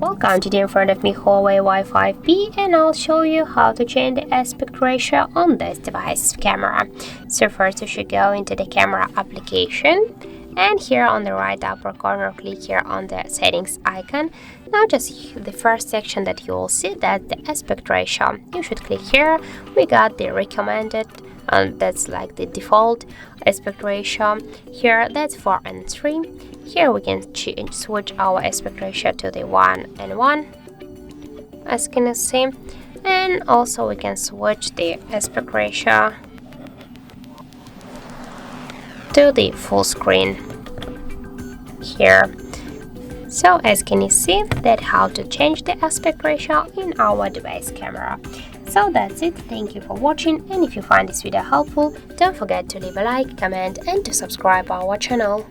Welcome, today in front of me Huawei Y5p, and I'll show you how to change the aspect ratio on this device's camera. So first you should go into the camera application, and here on the right upper corner click here on the settings icon. Now just the first section that you will see, that's the aspect ratio. You should click here. We got the recommended, and that's like the default aspect ratio. Here that's 4 and 3. Here we can switch our aspect ratio to the 1 and 1, as you can see, and also we can switch the aspect ratio to the full screen here. So as can you see, that's how to change the aspect ratio in our device camera. So that's it, thank you for watching, and if you find this video helpful, don't forget to leave a like, comment and to subscribe our channel.